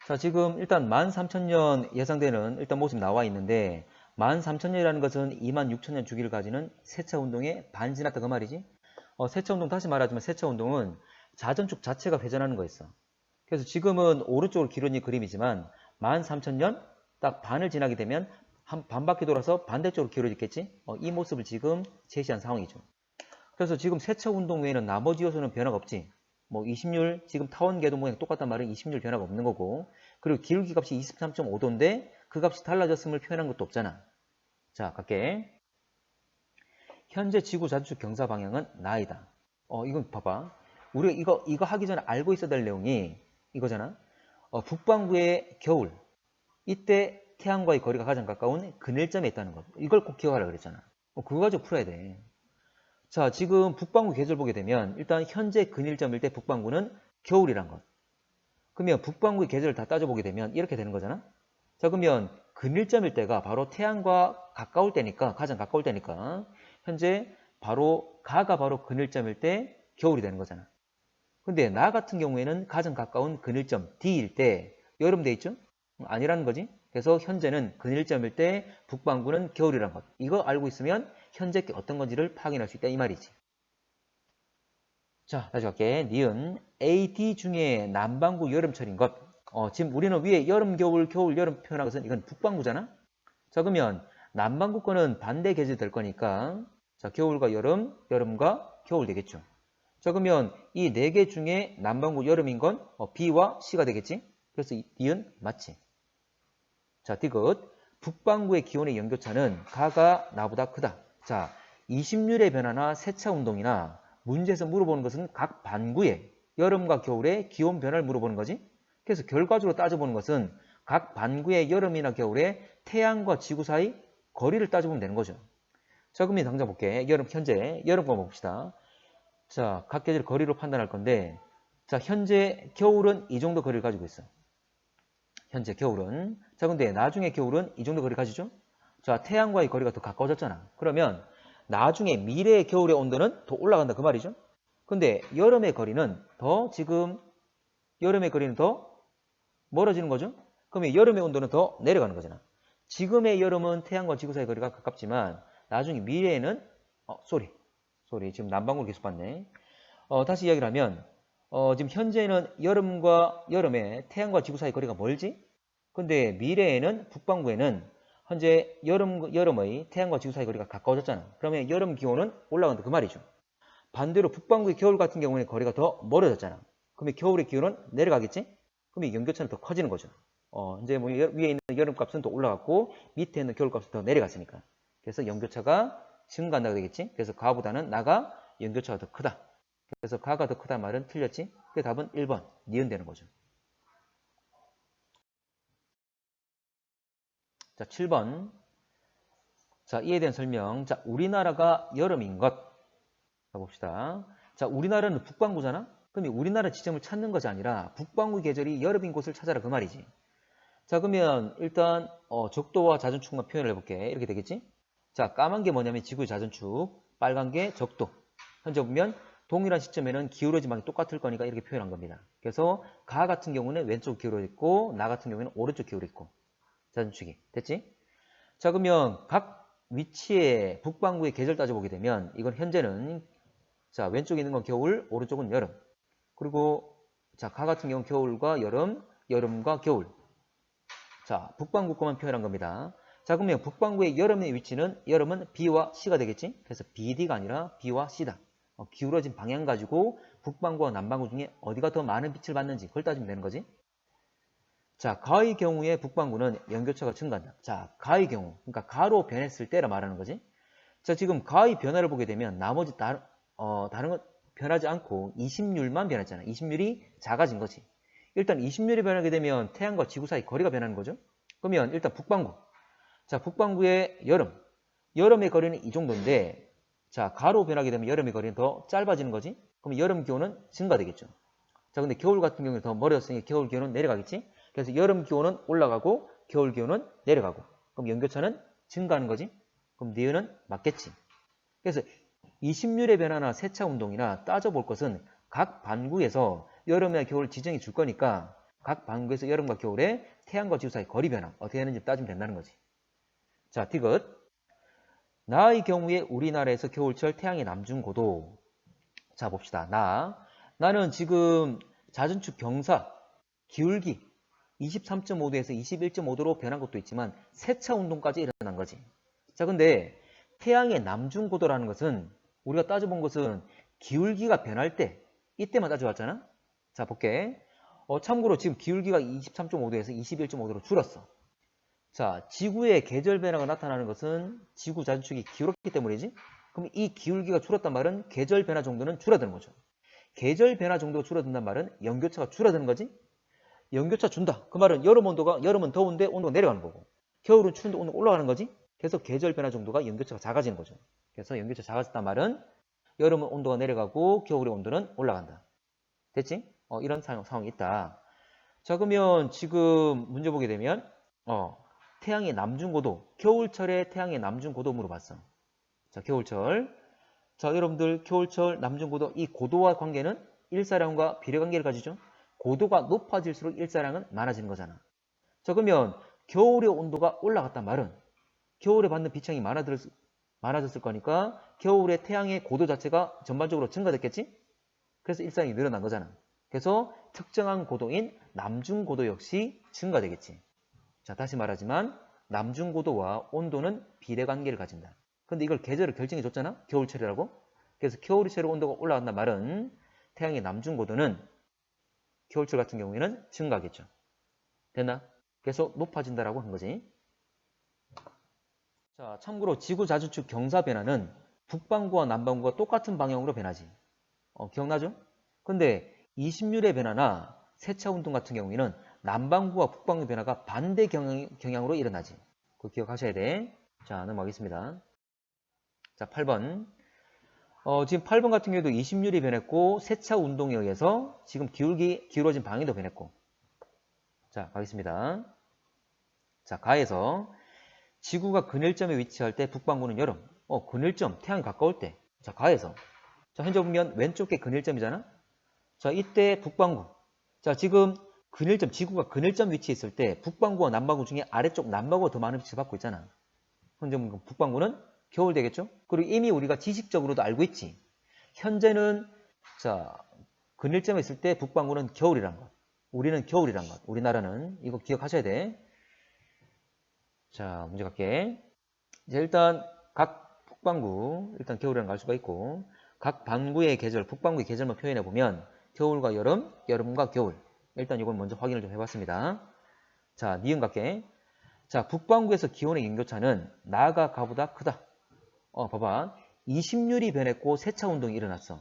자, 지금 일단 13,000년 예상되는 일단 모습이 나와 있는데 13,000년이라는 것은 26,000년 주기를 가지는 세차 운동의 반 지났다 그 말이지. 세차 운동 다시 말하자면 세차 운동은 자전축 자체가 회전하는 거였어. 그래서 지금은 오른쪽으로 기울어진 그림이지만 13,000년 딱 반을 지나게 되면 한 반 바퀴 돌아서 반대쪽으로 기울어졌겠지. 이 모습을 지금 제시한 상황이죠. 그래서 지금 세차 운동 외에는 나머지 요소는 변화가 없지. 뭐 20률 지금 타원 궤도 모양 똑같단 말은 20률 변화가 없는 거고, 그리고 기울기 값이 23.5도인데 그 값이 달라졌음을 표현한 것도 없잖아. 자, 갈게. 현재 지구 자주축 경사 방향은 나이다. 이건 봐봐. 우리가 이거 하기 전에 알고 있어야 될 내용이 이거잖아. 북반구의 겨울. 이때 태양과의 거리가 가장 가까운 그늘점에 있다는 것. 이걸 꼭 기억하라 그랬잖아. 그거 가지고 풀어야 돼. 자, 지금 북반구 계절 보게 되면 일단 현재 근일점일 때 북반구는 겨울이란 것. 그러면 북반구의 계절을 다 따져보게 되면 이렇게 되는 거잖아. 자, 그러면 근일점일 때가 바로 태양과 가까울 때니까, 가장 가까울 때니까 현재 바로 가가 바로 근일점일 때 겨울이 되는 거잖아. 근데 나 같은 경우에는 가장 가까운 근일점 D일 때 여름 돼 있죠? 아니라는 거지. 그래서 현재는 근일점일 때 북반구는 겨울이란 것. 이거 알고 있으면 현재 게 어떤 건지를 확인할 수 있다 이 말이지. 자, 다시 갈게. 니은 AD 중에 남반구 여름철인 것. 지금 우리는 위에 여름, 겨울, 겨울, 여름 표현한 것은 이건 북반구잖아. 자, 그러면 남반구 거는 반대 계절이 될 거니까 자, 겨울과 여름, 여름과 겨울 되겠죠. 자, 그러면 이 네 개 중에 남반구 여름인 건 B와 C가 되겠지. 그래서 니은 맞지. 자, 디귿. 북반구의 기온의 연교차는 가가 나보다 크다. 자, 20률의 변화나 세차 운동이나 문제에서 물어보는 것은 각 반구의 여름과 겨울의 기온 변화를 물어보는 거지. 그래서 결과적으로 따져보는 것은 각 반구의 여름이나 겨울의 태양과 지구 사이 거리를 따져보면 되는 거죠. 자, 그러면 당장 볼게. 현재 여름과 봅시다. 자, 각 계절 거리로 판단할 건데, 자, 현재 겨울은 이 정도 거리를 가지고 있어. 현재 겨울은. 자, 근데 나중에 겨울은 이 정도 거리 가지죠? 자, 태양과의 거리가 더 가까워졌잖아. 그러면 나중에 미래의 겨울의 온도는 더 올라간다 그 말이죠? 근데 여름의 거리는 더 멀어지는 거죠? 그러면 여름의 온도는 더 내려가는 거잖아. 지금의 여름은 태양과 지구 사이 거리가 가깝지만 나중에 미래에는 소리 지금 남방구를 계속 봤네. 다시 이야기를 하면 지금 현재는 여름과 여름에 태양과 지구 사이 거리가 멀지? 근데 미래에는 북반구에는 현재 여름의 태양과 지구 사이 거리가 가까워졌잖아. 그러면 여름 기온은 올라간다 그 말이죠. 반대로 북반구의 겨울 같은 경우에는 거리가 더 멀어졌잖아. 그러면 겨울의 기온은 내려가겠지? 그럼 이 연교차는 더 커지는 거죠. 이제 뭐 위에 있는 여름 값은 더 올라갔고 밑에 있는 겨울 값은 더 내려갔으니까. 그래서 연교차가 증가한다고 되겠지? 그래서 가보다는 나가 연교차가 더 크다. 그래서 가가 더 크다 말은 틀렸지? 그 답은 1번, 니은 되는 거죠. 자, 7번. 자, 이에 대한 설명. 자, 우리나라가 여름인 것. 자, 봅시다. 자, 우리나라는 북반구잖아? 그럼 우리나라 지점을 찾는 것이 아니라 북반구 계절이 여름인 곳을 찾아라 그 말이지. 자, 그러면 일단 적도와 자전축만 표현을 해볼게. 이렇게 되겠지? 자, 까만 게 뭐냐면 지구의 자전축, 빨간 게 적도. 현재 보면 동일한 시점에는 기울어진 방이 똑같을 거니까 이렇게 표현한 겁니다. 그래서 가 같은 경우는 왼쪽 기울어 있고 나 같은 경우에는 오른쪽 기울어 있고 자전축이. 됐지? 자, 그러면 각 위치의 북반구의 계절 따져보게 되면 이건 현재는 자, 왼쪽에 있는 건 겨울, 오른쪽은 여름. 그리고 자, 가 같은 경우는 겨울과 여름, 여름과 겨울. 자, 북반구 거만 표현한 겁니다. 자, 그러면 북반구의 여름의 위치는 여름은 B와 C가 되겠지? 그래서 BD가 아니라 B와 C다. 기울어진 방향 가지고 북반구와 남반구 중에 어디가 더 많은 빛을 받는지 그걸 따지면 되는 거지. 자, 가의 경우에 북반구는 연교차가 증가한다. 자, 가의 경우, 그러니까 가로 변했을 때라 말하는 거지. 자, 지금 가의 변화를 보게 되면 나머지 다른 건 변하지 않고 20률만 변했잖아. 20률이 작아진 거지. 일단 20률이 변하게 되면 태양과 지구 사이 거리가 변하는 거죠. 그러면 일단 북반구. 자, 북반구의 여름의 거리는 이 정도인데 자, 가로 변하게 되면 여름의 거리는 더 짧아지는 거지. 그럼 여름 기온은 증가되겠죠. 자, 근데 겨울 같은 경우는 더 멀어졌으니 겨울 기온은 내려가겠지. 그래서 여름 기온은 올라가고 겨울 기온은 내려가고. 그럼 연교차는 증가하는 거지. 그럼 니은은 맞겠지. 그래서 20률의 변화나 세차 운동이나 따져볼 것은 각 반구에서 여름이나 겨울 지정해 줄 거니까 각 반구에서 여름과 겨울에 태양과 지구 사이 거리 변화 어떻게 되는지 따지면 된다는 거지. 자, 디귿. 나의 경우에 우리나라에서 겨울철 태양의 남중 고도. 자, 봅시다. 나는 지금 자전축 경사 기울기 23.5도에서 21.5도로 변한 것도 있지만 세차 운동까지 일어난 거지. 자, 근데 태양의 남중 고도라는 것은 우리가 따져본 것은 기울기가 변할 때 이때만 따져봤잖아. 자, 볼게. 참고로 지금 기울기가 23.5도에서 21.5도로 줄었어. 자, 지구의 계절 변화가 나타나는 것은 지구 자전축이 기울었기 때문이지. 그럼 이 기울기가 줄었단 말은 계절 변화 정도는 줄어드는 거죠. 계절 변화 정도가 줄어든단 말은 연교차가 줄어드는 거지. 연교차 준다. 그 말은 여름은 더운데 온도가 내려가는 거고, 겨울은 추운데 온도가 올라가는 거지. 그래서 계절 변화 정도가 연교차가 작아지는 거죠. 그래서 연교차 작아졌단 말은 여름은 온도가 내려가고 겨울의 온도는 올라간다. 됐지? 이런 상황이 있다. 자, 그러면 지금 문제 보게 되면 태양의 남중고도, 겨울철에 태양의 남중고도 물어봤어. 자, 겨울철. 자, 여러분들 겨울철 남중고도, 이 고도와 관계는 일사량과 비례관계를 가지죠. 고도가 높아질수록 일사량은 많아지는 거잖아. 자, 그러면 겨울의 온도가 올라갔단 말은 겨울에 받는 비창이 많아졌을 거니까 겨울에 태양의 고도 자체가 전반적으로 증가됐겠지? 그래서 일사량이 늘어난 거잖아. 그래서 특정한 고도인 남중고도 역시 증가되겠지. 자, 다시 말하지만 남중고도와 온도는 비례관계를 가진다. 근데 이걸 계절을 결정해 줬잖아? 겨울철이라고. 그래서 겨울철에 온도가 올라간단 말은 태양의 남중고도는 겨울철 같은 경우에는 증가하겠죠. 됐나? 그래서 높아진다라고 한 거지. 자, 참고로 지구 자전축 경사 변화는 북반구와 남반구가 똑같은 방향으로 변하지. 기억나죠? 근데 이심률의 변화나 세차 운동 같은 경우에는 남반구와 북반구 변화가 반대 경향으로 일어나지. 그거 기억하셔야 돼. 자, 넘어가겠습니다. 자, 8번. 지금 8번 같은 경우에도 이심률이 변했고 세차 운동에 의해서 지금 기울어진 방향도 변했고. 자, 가겠습니다. 자, 가에서 지구가 근일점에 위치할 때 북반구는 여름. 근일점, 태양이 가까울 때. 자, 가에서. 자, 현재 보면 왼쪽 게 근일점이잖아. 자, 이때 북반구. 자, 지금 지구가 근일점 위치에 있을 때 북반구와 남반구 중에 아래쪽 남반구가 더 많은 빛을 받고 있잖아. 현재 보면 북반구는 겨울 되겠죠? 그리고 이미 우리가 지식적으로도 알고 있지. 현재는 자, 근일점에 있을 때 북반구는 겨울이란 것. 우리는 겨울이란 것. 우리나라는 이거 기억하셔야 돼. 자, 문제 갈게. 이제 일단 각 북반구, 일단 겨울이라는 걸 알 수가 있고, 각 반구의 계절, 북반구의 계절만 표현해 보면 겨울과 여름, 여름과 겨울. 일단 이건 먼저 확인을 좀 해봤습니다. 자, 니은 갈게. 자, 북반구에서 기온의 연교차는 나가 가보다 크다. 봐봐. 이심률이 변했고 세차 운동이 일어났어.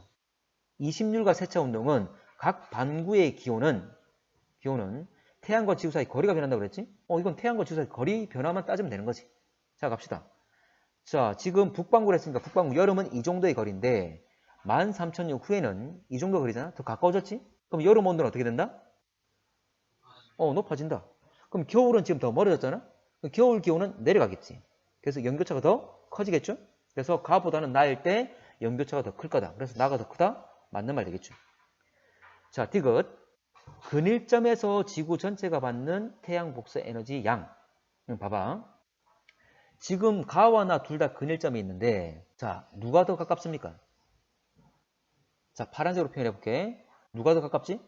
이심률과 세차 운동은 각 반구의 기온은 태양과 지구 사이 거리가 변한다고 그랬지? 이건 태양과 지구 사이 거리 변화만 따지면 되는 거지. 자, 갑시다. 자, 지금 북반구를 했으니까 북반구 여름은 이 정도의 거리인데 13,000년 후에는 이 정도 거리잖아? 더 가까워졌지? 그럼 여름 온도는 어떻게 된다? 높아진다. 그럼 겨울은 지금 더 멀어졌잖아? 겨울 기온은 내려가겠지. 그래서 연교차가 더 커지겠죠? 그래서 가보다는 나일 때 연교차가 더 클 거다. 그래서 나가 더 크다? 맞는 말 되겠죠. 자, 디귿. 근일점에서 지구 전체가 받는 태양 복사 에너지 양. 봐봐. 지금 가와 나 둘 다 근일점이 있는데, 자, 누가 더 가깝습니까? 자, 파란색으로 표현해 볼게. 누가 더 가깝지?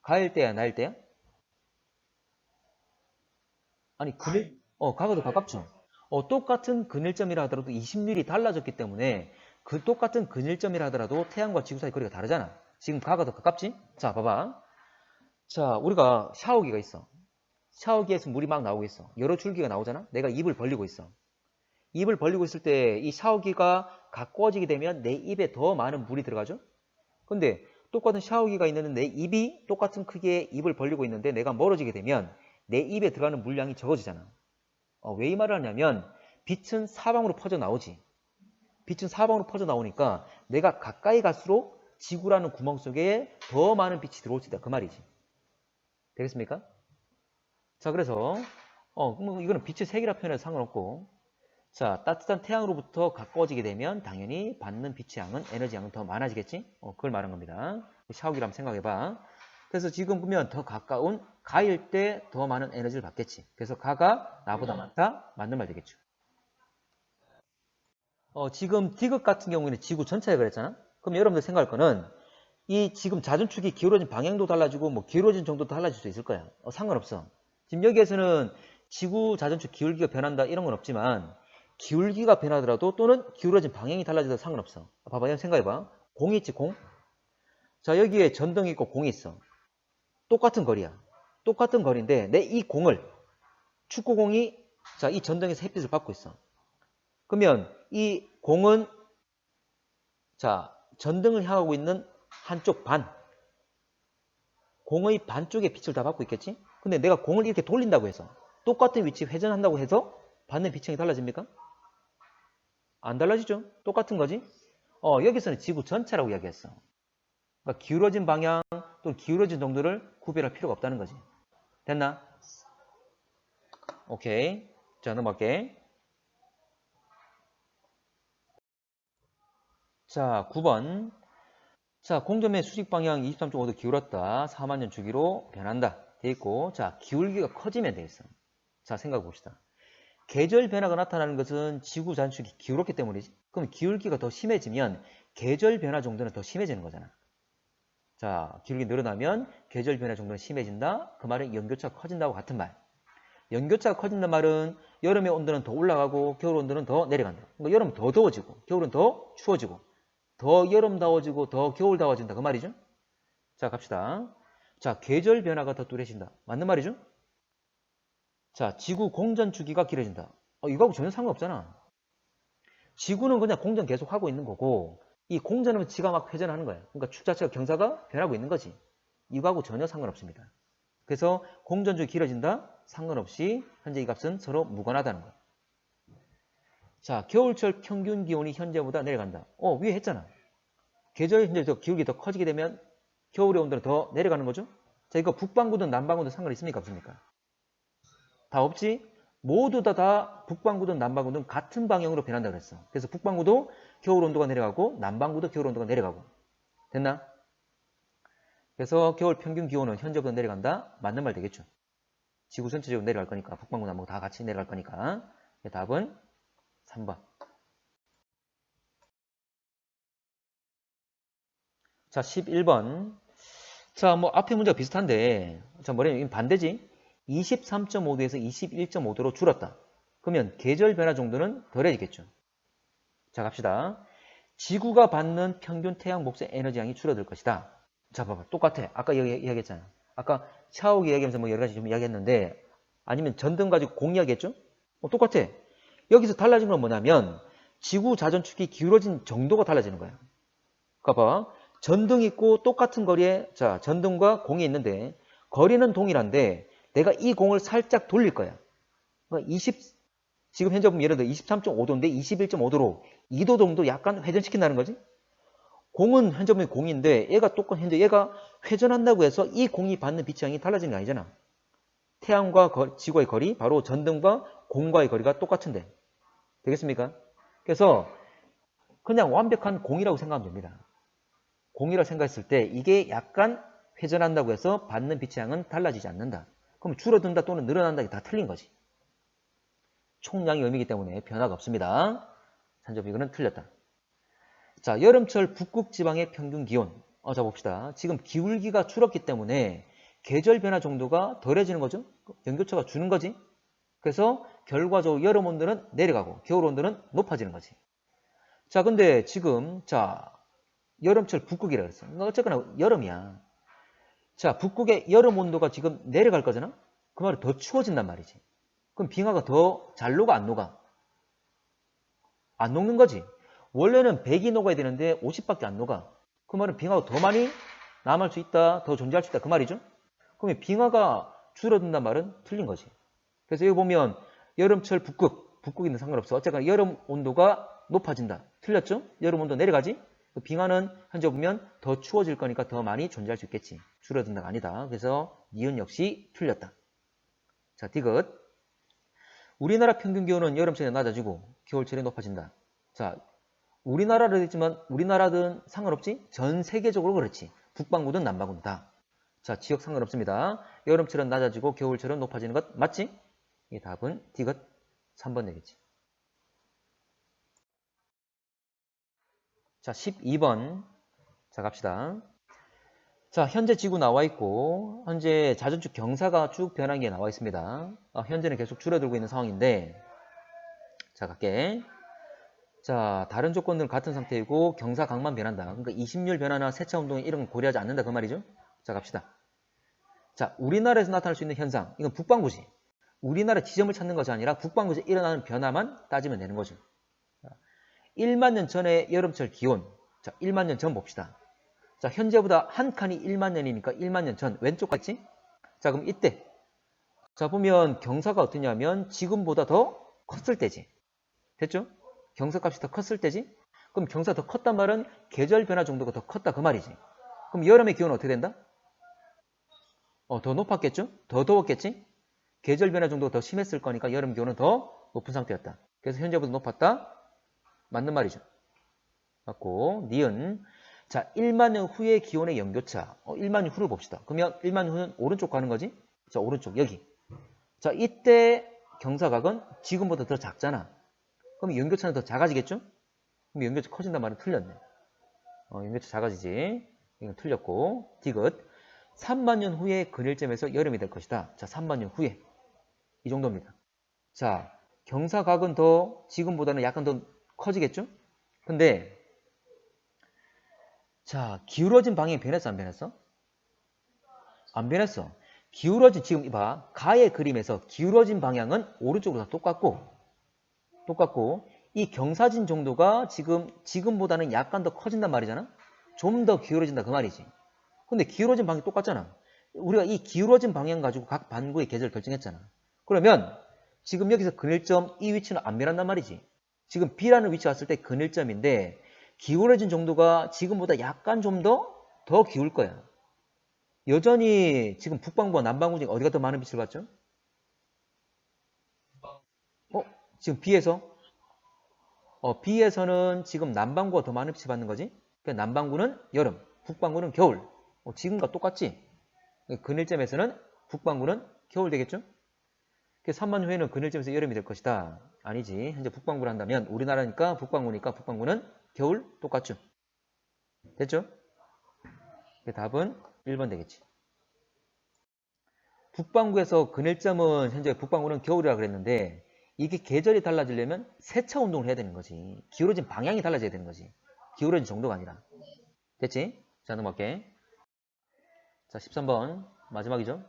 가일 때야, 나일 때야? 아니, 가가 더 가깝죠. 똑같은 근일점이라 하더라도 20밀이 달라졌기 때문에 그 똑같은 근일점이라 하더라도 태양과 지구 사이 거리가 다르잖아. 지금 가가 더 가깝지? 자, 봐봐. 자, 우리가 샤워기가 있어. 샤워기에서 물이 막 나오고 있어. 여러 줄기가 나오잖아. 내가 입을 벌리고 있어. 입을 벌리고 있을 때 이 샤워기가 가까워지게 되면 내 입에 더 많은 물이 들어가죠. 근데 똑같은 샤워기가 있는 내 입이 똑같은 크기의 입을 벌리고 있는데 내가 멀어지게 되면 내 입에 들어가는 물량이 적어지잖아. 왜 이 말을 하냐면 빛은 사방으로 퍼져 나오지. 빛은 사방으로 퍼져 나오니까 내가 가까이 갈수록 지구라는 구멍 속에 더 많은 빛이 들어올 수 있다. 그 말이지. 되겠습니까? 자, 그래서 이거는 빛의 색이라 표현해도 상관없고, 자, 따뜻한 태양으로부터 가까워지게 되면 당연히 받는 빛의 양은, 에너지 양은 더 많아지겠지? 그걸 말한 겁니다. 샤워기를 한번 생각해봐. 그래서 지금 보면 더 가까운 가일 때 더 많은 에너지를 받겠지. 그래서 가가 나보다 많다. 맞는 말 되겠죠. 지금 디귿 같은 경우에는 지구 전체에 그랬잖아. 그럼 여러분들 생각할 거는 이 지금 자전축이 기울어진 방향도 달라지고 뭐 기울어진 정도도 달라질 수 있을 거야. 상관없어. 지금 여기에서는 지구 자전축 기울기가 변한다 이런 건 없지만 기울기가 변하더라도 또는 기울어진 방향이 달라져도 상관없어. 봐봐, 생각해봐. 공이 있지, 공? 자, 여기에 전등이 있고 공이 있어. 똑같은 거리야. 똑같은 거리인데 내 이 공을 축구공이 자, 이 전등에서 햇빛을 받고 있어. 그러면 이 공은 자, 전등을 향하고 있는 한쪽 반. 공의 반쪽에 빛을 다 받고 있겠지? 근데 내가 공을 이렇게 돌린다고 해서 똑같은 위치 회전한다고 해서 받는 빛층이 달라집니까? 안 달라지죠? 똑같은 거지? 여기서는 지구 전체라고 이야기했어. 그러니까 기울어진 방향 또는 기울어진 정도를 구별할 필요가 없다는 거지. 됐나? 오케이. 자, 넘어갈게. 자, 9번. 자, 공점의 수직 방향 23.5도 기울었다. 4만 년 주기로 변한다. 돼 있고, 자, 기울기가 커지면 돼 있어. 자, 생각해 봅시다. 계절 변화가 나타나는 것은 지구 잔축이 기울었기 때문이지. 그럼 기울기가 더 심해지면 계절 변화 정도는 더 심해지는 거잖아. 자, 기울기 늘어나면 계절 변화 정도는 심해진다. 그 말은 연교차가 커진다고 같은 말. 연교차가 커진다는 말은 여름의 온도는 더 올라가고 겨울 온도는 더 내려간다. 그러니까 여름은 더 더워지고 겨울은 더 추워지고 더 여름 더워지고 더 겨울 더워진다. 그 말이죠. 자, 갑시다. 자, 계절 변화가 더 뚜렷해진다. 맞는 말이죠? 자, 지구 공전 주기가 길어진다. 이거하고 전혀 상관없잖아. 지구는 그냥 공전 계속 하고 있는 거고 이 공전은 지가 막 회전하는 거야. 그러니까 축 자체가 경사가 변하고 있는 거지. 이거하고 전혀 상관없습니다. 그래서 공전 주기 길어진다. 상관없이 현재 이 값은 서로 무관하다는 거야. 자, 겨울철 평균 기온이 현재보다 내려간다. 위에 했잖아. 계절 현재 더 기울기 더 커지게 되면 겨울의 온도는 더 내려가는 거죠. 자, 이거 북반구든 남반구든 상관 있습니까? 없습니까? 다 없지? 모두 다 북반구든 남반구든 같은 방향으로 변한다고 그랬어. 그래서 북반구도 겨울 온도가 내려가고 남반구도 겨울 온도가 내려가고. 됐나? 그래서 겨울 평균 기온은 현재보다 내려간다. 맞는 말 되겠죠. 지구 전체적으로 내려갈 거니까 북반구 남반구 다 같이 내려갈 거니까. 답은 3번. 자, 11번. 자, 뭐 앞에 문제가 비슷한데 자, 뭐냐면 반대지. 23.5도에서 21.5도로 줄었다. 그러면 계절 변화 정도는 덜해지겠죠. 자, 갑시다. 지구가 받는 평균 태양 복사 에너지량이 줄어들 것이다. 자, 봐봐. 똑같아. 아까 이야기했잖아. 아까 샤워기 이야기하면서 뭐 여러 가지 좀 이야기했는데 아니면 전등 가지고 공 이야기했죠? 똑같아. 여기서 달라진 건 뭐냐면 지구 자전축이 기울어진 정도가 달라지는 거야. 봐봐. 전등이 있고 똑같은 거리에 자 전등과 공이 있는데 거리는 동일한데 내가 이 공을 살짝 돌릴 거야. 그러니까 지금 현재 보면 예를 들어 23.5도인데 21.5도로 2도 정도 약간 회전시킨다는 거지. 공은 현재 보면 공인데 얘가 똑같은 현재 얘가 회전한다고 해서 이 공이 받는 빛의 달라지는 게 아니잖아. 태양과 지구의 거리, 바로 전등과 공과의 거리가 똑같은데. 되겠습니까? 그래서 그냥 완벽한 공이라고 생각하면 됩니다. 공이라고 생각했을 때 이게 약간 회전한다고 해서 받는 빛의 양은 달라지지 않는다. 그럼 줄어든다 또는 늘어난다 이게 다 틀린 거지. 총량의 의미이기 때문에 변화가 없습니다. 산접 이거는 틀렸다. 자, 여름철 북극 지방의 평균 기온. 자, 봅시다. 지금 기울기가 줄었기 때문에 계절 변화 정도가 덜해지는 거죠. 연교차가 주는 거지. 그래서 결과적으로 여름 온도는 내려가고 겨울 온도는 높아지는 거지. 자, 근데 지금 자 여름철 북극이라 그랬어. 어쨌거나 여름이야. 자, 북극의 여름 온도가 지금 내려갈 거잖아. 그 말은 더 추워진단 말이지. 그럼 빙하가 더 잘 녹아 안 녹아? 안 녹는 거지. 원래는 100이 녹아야 되는데 50밖에 안 녹아. 그 말은 빙하가 더 많이 남을 수 있다, 더 존재할 수 있다 그 말이죠. 그러면 빙하가 줄어든단 말은 틀린 거지. 그래서 여기 보면 여름철 북극이는 상관없어. 어쨌거나 여름 온도가 높아진다. 틀렸죠? 여름 온도 내려가지? 빙하는 현재 보면 더 추워질 거니까 더 많이 존재할 수 있겠지. 줄어든다가 아니다. 그래서 니은 역시 틀렸다. 자, 디귿. 우리나라 평균 기온은 여름철에 낮아지고 겨울철에 높아진다. 자, 우리나라를 했지만 우리나라든 상관없지? 전 세계적으로 그렇지. 북반구든 남반구든 다. 자, 지역 상관없습니다. 여름철은 낮아지고 겨울철은 높아지는 것 맞지? 이 답은 D것 3번 되겠지. 자, 12번. 자, 갑시다. 자, 현재 지구 나와 있고 현재 자전축 경사가 쭉 변한 게 나와 있습니다. 현재는 계속 줄어들고 있는 상황인데 자, 갈게. 자, 다른 조건들은 같은 상태이고 경사각만 변한다. 그러니까 이심률 변화나 세차 운동 이런 건 고려하지 않는다 그 말이죠. 자, 갑시다. 자, 우리나라에서 나타날 수 있는 현상. 이건 북반구지. 우리나라 지점을 찾는 것이 아니라 북반구에서 일어나는 변화만 따지면 되는 거죠. 1만 년 전의 여름철 기온. 자, 1만 년 전 봅시다. 자, 현재보다 한 칸이 1만 년이니까 1만 년 전 왼쪽 같지? 자, 그럼 이때 자, 보면 경사가 어떠냐면 지금보다 더 컸을 때지. 됐죠? 경사값이 더 컸을 때지? 그럼 경사 더 컸단 말은 계절 변화 정도가 더 컸다 그 말이지. 그럼 여름의 기온은 어떻게 된다? 더 높았겠죠? 더 더웠겠지? 계절 변화 정도가 더 심했을 거니까 여름 기온은 더 높은 상태였다. 그래서 현재보다 높았다? 맞는 말이죠. 맞고, 니은. 자, 1만 년 후의 기온의 연교차. 1만 년 후를 봅시다. 그러면 1만 년 후는 오른쪽 가는 거지? 자, 오른쪽, 여기. 자, 이때 경사각은 지금보다 더 작잖아. 그럼 연교차는 더 작아지겠죠? 그럼 연교차 커진단 말은 틀렸네. 연교차 작아지지. 이건 틀렸고. 디귿. 3만 년 후에 그늘점에서 여름이 될 것이다. 자, 3만 년 후에. 이 정도입니다. 자, 경사각은 더 지금보다는 약간 더 커지겠죠? 근데 자, 기울어진 방향이 변했어 안 변했어? 안 변했어. 기울어진 지금 이봐. 가의 그림에서 기울어진 방향은 오른쪽으로 다 똑같고 이 경사진 정도가 지금보다는 약간 더 커진단 말이잖아. 좀 더 기울어진다 그 말이지. 근데 기울어진 방향이 똑같잖아. 우리가 이 기울어진 방향 가지고 각 반구의 계절을 결정했잖아. 그러면 지금 여기서 그늘점 이 위치는 안 변한단 말이지. 지금 B라는 위치 왔을 때 그늘점인데 기울어진 정도가 지금보다 약간 좀 더 기울 거야. 여전히 지금 북반구와 남반구 중에 어디가 더 많은 빛을 받죠? 지금 B에서? B에서는 지금 남반구가 더 많은 빛을 받는 거지. 그러니까 남반구는 여름, 북반구는 겨울. 지금과 똑같지? 그늘점에서는 북반구는 겨울 되겠죠? 3만 후에는 그늘점에서 여름이 될 것이다. 아니지. 현재 북반구를 한다면 우리나라니까 북반구니까 북반구는 겨울 똑같죠? 됐죠? 답은 1번 되겠지. 북반구에서 그늘점은 현재 북반구는 겨울이라 그랬는데 이게 계절이 달라지려면 세차 운동을 해야 되는 거지. 기울어진 방향이 달라져야 되는 거지. 기울어진 정도가 아니라. 됐지? 자, 넘어갈게. 자, 13번 마지막이죠.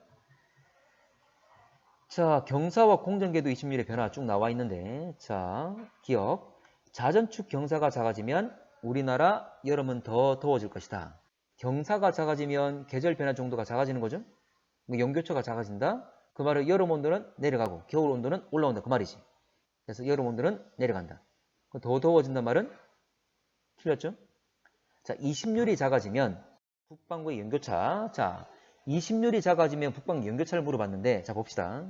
자, 경사와 공전궤도 20mm의 변화 쭉 나와 있는데 자, 기억. 자전축 경사가 작아지면 우리나라 여름은 더 더워질 것이다. 경사가 작아지면 계절 변화 정도가 작아지는 거죠. 연교차가 작아진다. 그 말은 여름 온도는 내려가고 겨울 온도는 올라온다 그 말이지. 그래서 여름 온도는 내려간다. 더 더워진단 말은 틀렸죠. 자, 20률이 작아지면 북반구의 연교차. 자, 20률이 작아지면 북반구 연교차를 물어봤는데 자, 봅시다.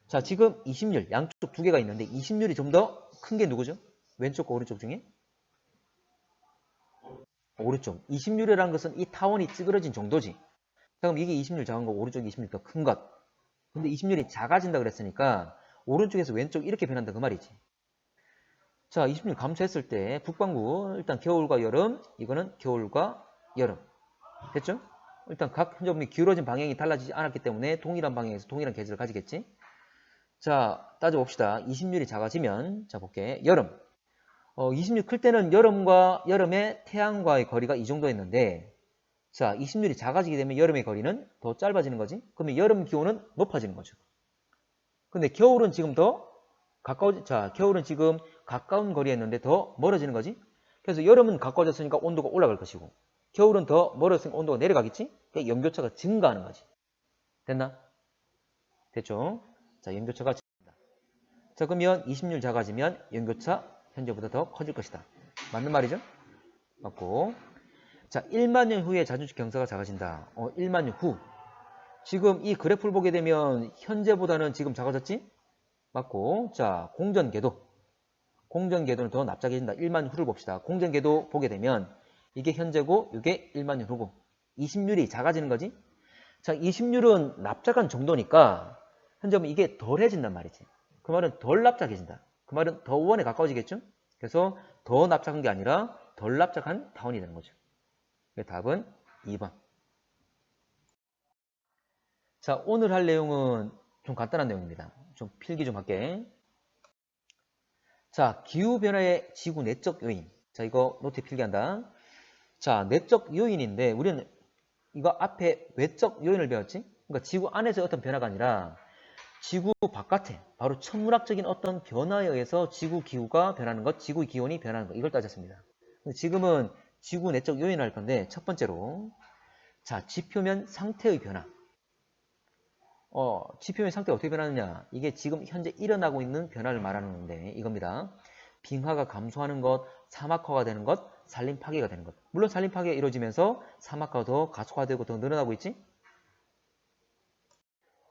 자, 지금 20률 양쪽 두 개가 있는데 20률이 좀 더 큰 게 누구죠? 왼쪽과 오른쪽 중에? 오른쪽. 20률이라는 것은 이 타원이 찌그러진 정도지. 자, 그럼 이게 20률 작은 거고 오른쪽이 20률 더 큰 것. 근데 20률이 작아진다 그랬으니까 오른쪽에서 왼쪽 이렇게 변한다 그 말이지. 자, 20률 감소했을 때 북반구 일단 겨울과 여름, 이거는 겨울과 여름. 됐죠? 일단 각 현저분이 기울어진 방향이 달라지지 않았기 때문에 동일한 방향에서 동일한 계절을 가지겠지. 자, 따져봅시다. 20률이 작아지면 자, 볼게. 여름. 20률 클 때는 여름과 여름의 태양과의 거리가 이 정도였는데 자, 20률이 작아지게 되면 여름의 거리는 더 짧아지는 거지. 그러면 여름 기온은 높아지는 거죠. 근데 겨울은 지금 더 겨울은 지금 가까운 거리였는데 더 멀어지는 거지. 그래서 여름은 가까워졌으니까 온도가 올라갈 것이고 겨울은 더 멀어졌으니까 온도가 내려가겠지. 그러니까 연교차가 증가하는 거지. 됐나? 됐죠? 자, 연교차가 증가한다. 자, 그러면 20률 작아지면 연교차 현재보다 더 커질 것이다. 맞는 말이죠? 맞고. 자, 1만 년 후에 자전축 경사가 작아진다. 1만 년 후. 지금 이 그래프를 보게 되면 현재보다는 지금 작아졌지? 맞고. 자, 공전궤도. 공전궤도는 더 납작해진다. 1만 년 후를 봅시다. 공전궤도 보게 되면 이게 현재고 이게 1만 년 후고 20률이 작아지는 거지? 자, 20률은 납작한 정도니까 현재 보면 이게 덜해진단 말이지. 그 말은 덜 납작해진다. 그 말은 더 원에 가까워지겠죠? 그래서 더 납작한 게 아니라 덜 납작한 다운이 되는 거죠. 답은 2번. 자, 오늘 할 내용은 좀 간단한 내용입니다. 좀 필기 좀 할게. 자, 기후변화의 지구 내적 요인. 자, 이거 노트에 필기한다. 자, 내적 요인인데 우리는 이거 앞에 외적 요인을 배웠지? 그러니까 지구 안에서의 어떤 변화가 아니라 지구 바깥에 바로 천문학적인 어떤 변화에 의해서 지구 기후가 변하는 것, 지구 기온이 변하는 것, 이걸 따졌습니다. 지금은 지구 내적 요인을 할 건데 첫 번째로 자, 지표면 상태의 변화. 지표면 상태가 어떻게 변하느냐? 이게 지금 현재 일어나고 있는 변화를 말하는 건데 이겁니다. 빙하가 감소하는 것, 사막화가 되는 것, 산림 파괴가 되는 것. 물론 산림 파괴가 이루어지면서 사막화가 더 가속화되고 더 늘어나고 있지?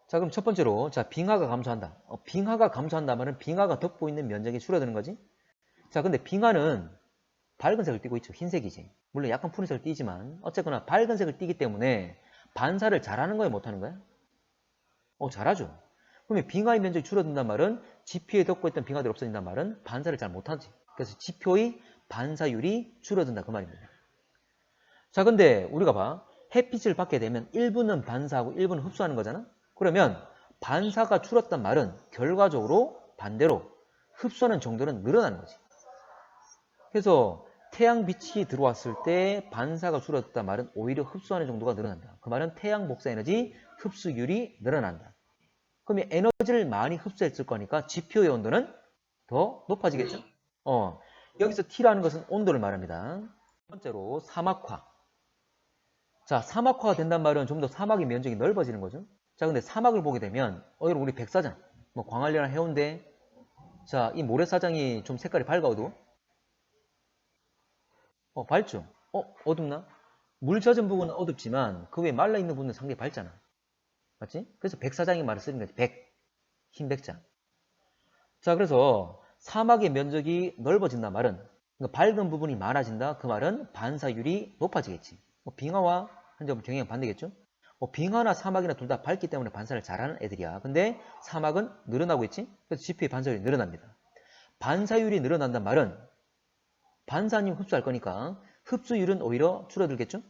자, 그럼 첫 번째로 자, 빙하가 감소한다. 빙하가 감소한다 말은 빙하가 덮고 있는 면적이 줄어드는 거지? 자, 근데 빙하는 밝은색을 띠고 있죠. 흰색이지. 물론 약간 푸른색을 띠지만 어쨌거나 밝은색을 띠기 때문에 반사를 잘하는 거야, 못하는 거야? 잘하죠. 그러면 빙하의 면적이 줄어든단 말은 지표에 덮고 있던 빙하들이 없어진단 말은 반사를 잘 못하지. 그래서 지표의 반사율이 줄어든다 그 말입니다. 자, 근데 우리가 봐. 햇빛을 받게 되면 일부는 반사하고 일부는 흡수하는 거잖아. 그러면 반사가 줄었단 말은 결과적으로 반대로 흡수하는 정도는 늘어나는 거지. 그래서 태양빛이 들어왔을 때 반사가 줄었단 말은 오히려 흡수하는 정도가 늘어난다. 그 말은 태양 복사 에너지 흡수율이 늘어난다. 그럼 에너지를 많이 흡수했을 거니까 지표의 온도는 더 높아지겠죠? 여기서 T라는 것은 온도를 말합니다. 첫 번째로 사막화. 자, 사막화가 된단 말은 좀 더 사막의 면적이 넓어지는 거죠. 자, 근데 사막을 보게 되면 여러분 우리 백사장, 뭐 광안리나 해운대, 자, 이 모래사장이 좀 색깔이 밝아도 밝죠? 어둡나? 물 젖은 부분은 어둡지만 그 외에 말라있는 부분은 상당히 밝잖아. 맞지? 그래서 백사장이 말을 쓰는 거지. 흰 백자. 자, 그래서 사막의 면적이 넓어진단 말은 그러니까 밝은 부분이 많아진다. 그 말은 반사율이 높아지겠지. 빙하와 현재 경향 반대겠죠? 빙하나 사막이나 둘 다 밝기 때문에 반사를 잘하는 애들이야. 근데 사막은 늘어나고 있지? 그래서 지표의 반사율이 늘어납니다. 반사율이 늘어난단 말은 반사님 흡수할 거니까 흡수율은 오히려 줄어들겠죠?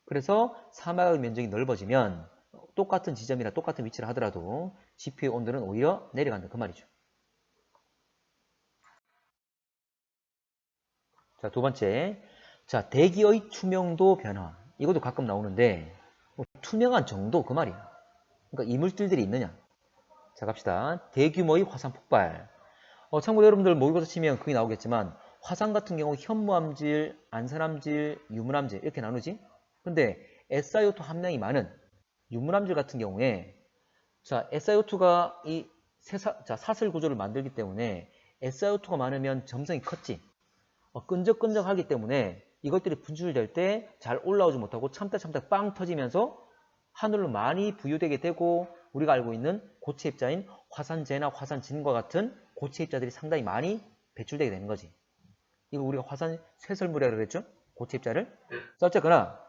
그래서 사막의 면적이 넓어지면 똑같은 지점이나 똑같은 위치를 하더라도 지표의 온도는 오히려 내려간다. 그 말이죠. 자, 두 번째. 자, 대기의 투명도 변화. 이것도 가끔 나오는데 투명한 정도 그 말이에요. 그러니까 이물질들이 있느냐. 자, 갑시다. 대규모의 화산 폭발. 참고로 여러분들 모의고사 치면 그게 나오겠지만 화산 같은 경우 현무암질, 안산암질, 유문암질 이렇게 나누지. 근데 SiO2 함량이 많은 유문암질 같은 경우에 자, SiO2가 이 사슬 구조를 만들기 때문에 SiO2가 많으면 점성이 컸지. 끈적끈적하기 때문에 이것들이 분출될 때 잘 올라오지 못하고 참다 빵 터지면서 하늘로 많이 부유되게 되고 우리가 알고 있는 고체 입자인 화산재나 화산진과 같은 고체 입자들이 상당히 많이 배출되게 되는 거지. 이거 우리가 화산 쇠설물이라고 그랬죠? 고체 입자를. 자, 어쨌거나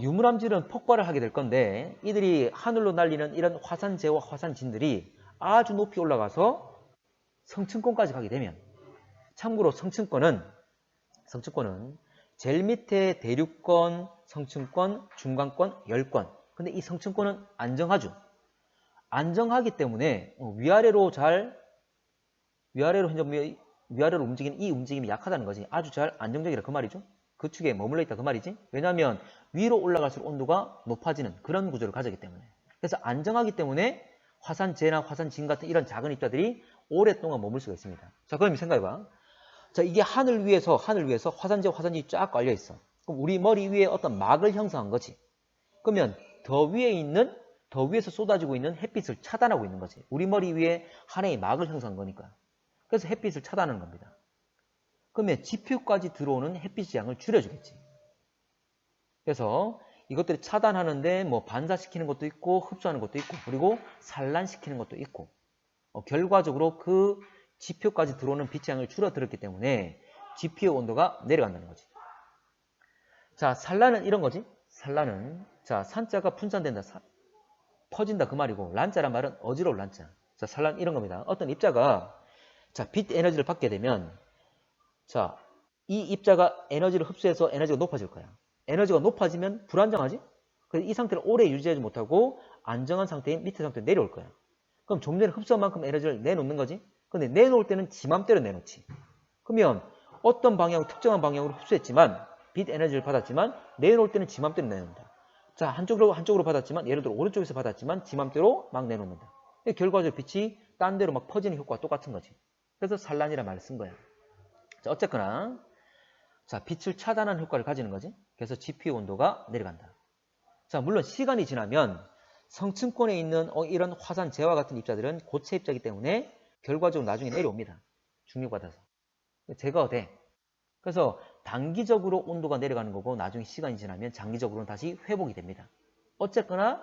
유물암질은 폭발을 하게 될 건데 이들이 하늘로 날리는 이런 화산재와 화산진들이 아주 높이 올라가서 성층권까지 가게 되면 참고로 성층권은 제일 밑에 대륙권, 성층권, 중간권, 열권. 근데 이 성층권은 안정하죠. 안정하기 때문에 위아래로 움직이는 이 움직임이 약하다는 거지. 아주 잘 안정적이라 그 말이죠. 그 축에 머물러 있다 그 말이지. 왜냐하면 위로 올라갈수록 온도가 높아지는 그런 구조를 가졌기 때문에. 그래서 안정하기 때문에 화산재나 화산진 같은 이런 작은 입자들이 오랫동안 머물 수가 있습니다. 자, 그럼 생각해봐. 자, 이게 하늘 위에서 화산재, 화산진이 쫙 깔려 있어. 그럼 우리 머리 위에 어떤 막을 형성한 거지. 그러면 더 위에서 쏟아지고 있는 햇빛을 차단하고 있는 거지. 우리 머리 위에 하나의 막을 형성한 거니까. 그래서 햇빛을 차단하는 겁니다. 그러면 지표까지 들어오는 햇빛의 양을 줄여주겠지. 그래서 이것들을 차단하는데 뭐 반사시키는 것도 있고 흡수하는 것도 있고 그리고 산란시키는 것도 있고 결과적으로 그 지표까지 들어오는 빛의 양을 줄어들었기 때문에 지표의 온도가 내려간다는 거지. 자, 산란은 이런 거지. 산란은 자, 산자가 분산된다. 퍼진다 그 말이고 란자란 말은 어지러울 란자. 자, 산란 이런 겁니다. 어떤 입자가 자, 빛 에너지를 받게 되면 자, 이 입자가 에너지를 흡수해서 에너지가 높아질 거야. 에너지가 높아지면 불안정하지? 그래서 이 상태를 오래 유지하지 못하고 안정한 상태인 밑에 상태로 내려올 거야. 그럼 좀 전에 흡수한 만큼 에너지를 내놓는 거지? 근데 내놓을 때는 지 맘대로 내놓지. 그러면 어떤 방향으로 특정한 방향으로 흡수했지만 빛 에너지를 받았지만 내놓을 때는 지 맘대로 내놓는다. 자, 한쪽으로 받았지만 예를 들어 오른쪽에서 받았지만 지 맘대로 막 내놓는다. 결과적으로 빛이 딴 데로 막 퍼지는 효과가 똑같은 거지. 그래서 산란이라는 말을 쓴 거야. 자, 어쨌거나 자, 빛을 차단하는 효과를 가지는 거지. 그래서 GPU 온도가 내려간다. 자, 물론 시간이 지나면 성층권에 있는 이런 화산, 재와 같은 입자들은 고체 입자이기 때문에 결과적으로 나중에 내려옵니다. 중력받아서. 제거가 돼. 그래서 단기적으로 온도가 내려가는 거고 나중에 시간이 지나면 장기적으로는 다시 회복이 됩니다. 어쨌거나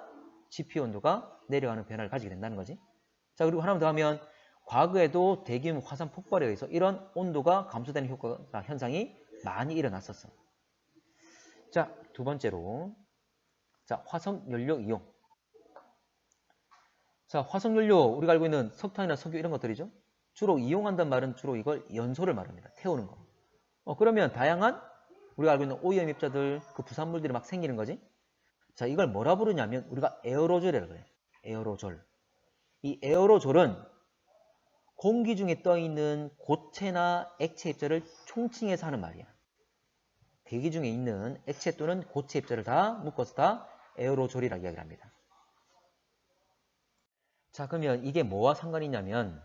GPU 온도가 내려가는 변화를 가지게 된다는 거지. 자, 그리고 하나만 더 하면 과거에도 대규모 화산 폭발에 의해서 이런 온도가 감소되는 효과가 현상이 많이 일어났었어. 자, 두 번째로 자, 화석연료 이용. 자, 화석연료 우리가 알고 있는 석탄이나 석유 이런 것들이죠. 주로 이용한다는 말은 주로 이걸 연소를 말합니다. 태우는 거. 그러면 다양한 우리가 알고 있는 오염 입자들 그 부산물들이 막 생기는 거지. 자, 이걸 뭐라 부르냐면 우리가 에어로졸이라고 그래요. 에어로졸. 이 에어로졸은 공기 중에 떠있는 고체나 액체 입자를 총칭해서 하는 말이야. 대기 중에 있는 액체 또는 고체 입자를 다 묶어서 다 에어로졸이라고 이야기를 합니다. 자, 그러면 이게 뭐와 상관이 있냐면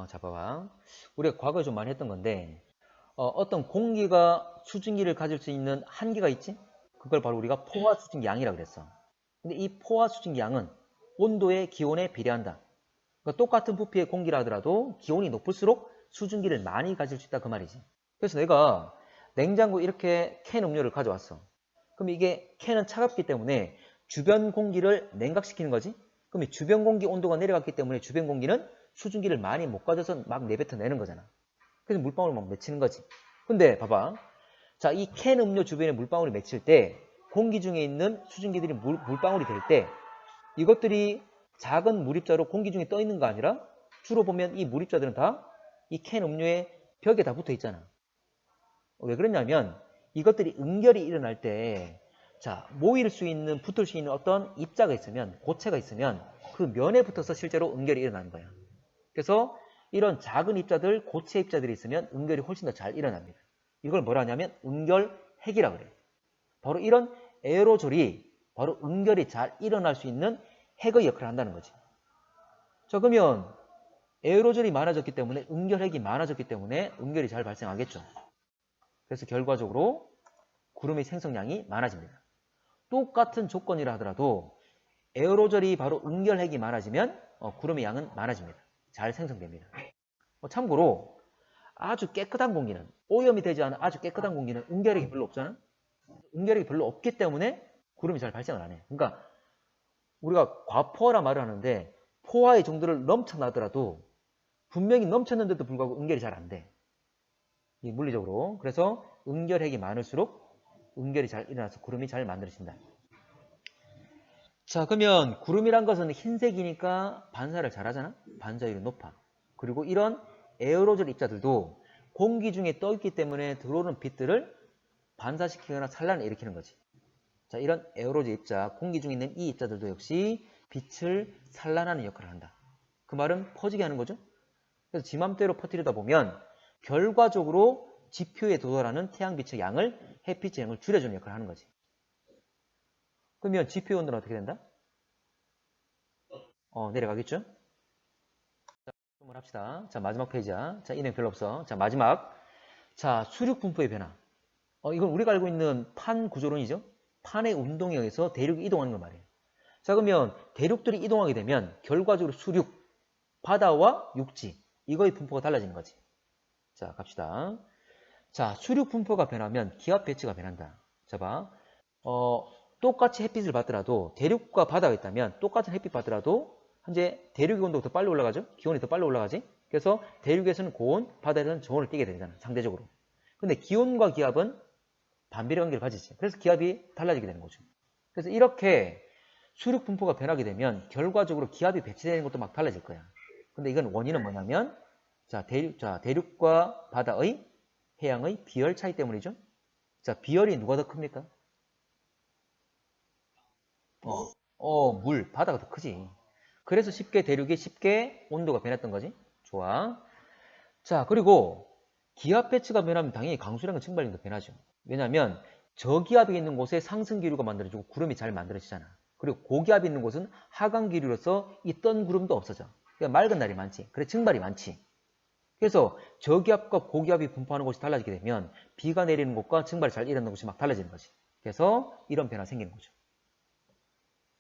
자, 봐봐. 우리가 과거에 좀 많이 했던 건데 어떤 공기가 수증기를 가질 수 있는 한계가 있지? 그걸 바로 우리가 포화 수증기 양이라고 그랬어. 근데 이 포화 수증기 양은 온도의 기온에 비례한다. 그러니까 똑같은 부피의 공기라 하더라도 기온이 높을수록 수증기를 많이 가질 수 있다 그 말이지. 그래서 내가 냉장고 이렇게 캔 음료를 가져왔어. 그럼 이게 캔은 차갑기 때문에 주변 공기를 냉각시키는 거지. 그럼 주변 공기 온도가 내려갔기 때문에 주변 공기는 수증기를 많이 못 가져서 막 내뱉어내는 거잖아. 그래서 물방울을 막 맺히는 거지. 근데 봐봐. 자, 이 캔 음료 주변에 물방울이 맺힐 때 공기 중에 있는 수증기들이 물방울이 될 때 이것들이 작은 물입자로 공기 중에 떠 있는 거 아니라 주로 보면 이 물입자들은 다 이 캔 음료의 벽에 다 붙어 있잖아. 왜 그러냐면 이것들이 응결이 일어날 때 자, 모일 수 있는, 붙을 수 있는 어떤 입자가 있으면, 고체가 있으면 그 면에 붙어서 실제로 응결이 일어나는 거야. 그래서 이런 작은 입자들, 고체 입자들이 있으면 응결이 훨씬 더 잘 일어납니다. 이걸 뭐라 하냐면 응결핵이라고 그래요. 바로 이런 에어로졸이 바로 응결이 잘 일어날 수 있는 핵의 역할을 한다는 거지. 자, 그러면 에어로졸이 많아졌기 때문에 응결핵이 많아졌기 때문에 응결이 잘 발생하겠죠. 그래서 결과적으로 구름의 생성량이 많아집니다. 똑같은 조건이라 하더라도 에어로졸이 바로 응결핵이 많아지면 구름의 양은 많아집니다. 잘 생성됩니다. 참고로 아주 깨끗한 공기는 오염이 되지 않은 아주 깨끗한 공기는 응결핵이 별로 없잖아. 응결핵이 별로 없기 때문에 구름이 잘 발생을 안 해. 그러니까 우리가 과포화라 말을 하는데 포화의 정도를 넘쳐나더라도 분명히 넘쳤는데도 불구하고 응결이 잘 안 돼. 이 물리적으로. 그래서 응결핵이 많을수록 응결이 잘 일어나서 구름이 잘 만들어진다. 자, 그러면 구름이란 것은 흰색이니까 반사를 잘하잖아. 반사율이 높아. 그리고 이런 에어로졸 입자들도 공기 중에 떠있기 때문에 들어오는 빛들을 반사시키거나 산란을 일으키는 거지. 자, 이런 에어로졸 입자, 공기 중에 있는 이 입자들도 역시 빛을 산란하는 역할을 한다. 그 말은 퍼지게 하는 거죠. 그래서 지 맘대로 퍼뜨리다 보면 결과적으로 지표에 도달하는 태양빛의 양을, 햇빛의 양을 줄여주는 역할을 하는 거지. 그러면 지표 온도는 어떻게 된다? 내려가겠죠? 자, 한번 합시다. 자, 마지막 페이지야. 자, 이 내용 별로 없어. 자, 마지막. 자, 수륙 분포의 변화. 이건 우리가 알고 있는 판 구조론이죠. 판의 운동에 의해서 대륙이 이동하는 걸 말이에요. 자, 그러면 대륙들이 이동하게 되면 결과적으로 수륙, 바다와 육지, 이거의 분포가 달라지는 거지. 자, 갑시다. 자, 수륙 분포가 변하면 기압 배치가 변한다. 자, 봐. 똑같이 햇빛을 받더라도 대륙과 바다가 있다면 똑같은 햇빛 받더라도 현재 대륙의 온도가 더 빨리 올라가죠. 기온이 더 빨리 올라가지. 그래서 대륙에서는 고온, 바다에서는 저온을 띠게 되잖아. 상대적으로. 근데 기온과 기압은 반비례 관계를 가지지. 그래서 기압이 달라지게 되는 거죠. 그래서 이렇게 수륙 분포가 변하게 되면 결과적으로 기압이 배치되는 것도 막 달라질 거야. 근데 이건 원인은 뭐냐면 대륙과 바다의 해양의 비열 차이 때문이죠. 자, 비열이 누가 더 큽니까? 물, 바다가 더 크지. 그래서 쉽게 대륙이 쉽게 온도가 변했던 거지. 좋아. 자, 그리고 기압 배치가 변하면 당연히 강수량과 증발량도 변하죠. 왜냐하면 저기압이 있는 곳에 상승 기류가 만들어지고 구름이 잘 만들어지잖아. 그리고 고기압이 있는 곳은 하강 기류로서 있던 구름도 없어져. 그러니까 맑은 날이 많지. 그래 증발이 많지. 그래서 저기압과 고기압이 분포하는 곳이 달라지게 되면 비가 내리는 곳과 증발이 잘 일어나는 곳이 막 달라지는 거지. 그래서 이런 변화가 생기는 거죠.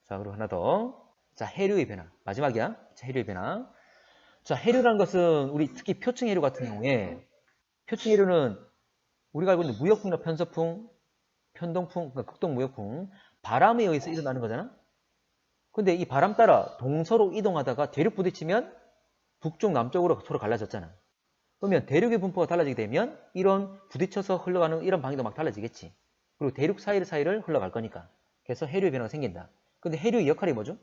자, 그리고 하나 더. 자, 해류의 변화. 마지막이야. 자, 해류의 변화. 자, 해류라는 것은 우리 특히 표층 해류 같은 경우에 표층 해류는 우리가 알고 있는 무역풍이나 편서풍, 편동풍, 그러니까 극동 무역풍, 바람에 의해서 일어나는 거잖아. 근데 이 바람 따라 동서로 이동하다가 대륙 부딪히면 북쪽 남쪽으로 서로 갈라졌잖아. 그러면 대륙의 분포가 달라지게 되면 이런 부딪혀서 흘러가는 이런 방향도 막 달라지겠지. 그리고 대륙 사이를 흘러갈 거니까. 그래서 해류의 변화가 생긴다. 근데 해류의 역할이 뭐죠?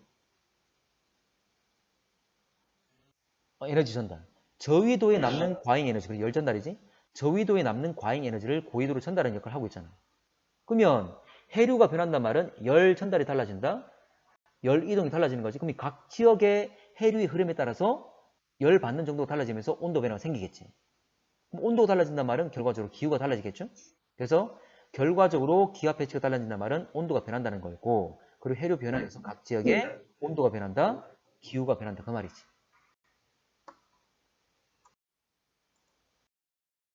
에너지 전달. 저위도에 남는 과잉 에너지, 그리고 열 전달이지. 저위도에 남는 과잉 에너지를 고위도로 전달하는 역할을 하고 있잖아. 그러면 해류가 변한단 말은 열 전달이 달라진다. 열 이동이 달라지는 거지. 그럼 각 지역의 해류의 흐름에 따라서 열 받는 정도가 달라지면서 온도 변화가 생기겠지. 그럼 온도가 달라진단 말은 결과적으로 기후가 달라지겠죠. 그래서 결과적으로 기압 배치가 달라진단 말은 온도가 변한다는 거였고, 그리고 해류 변화에서 각 지역의 온도가 변한다, 기후가 변한다 그 말이지.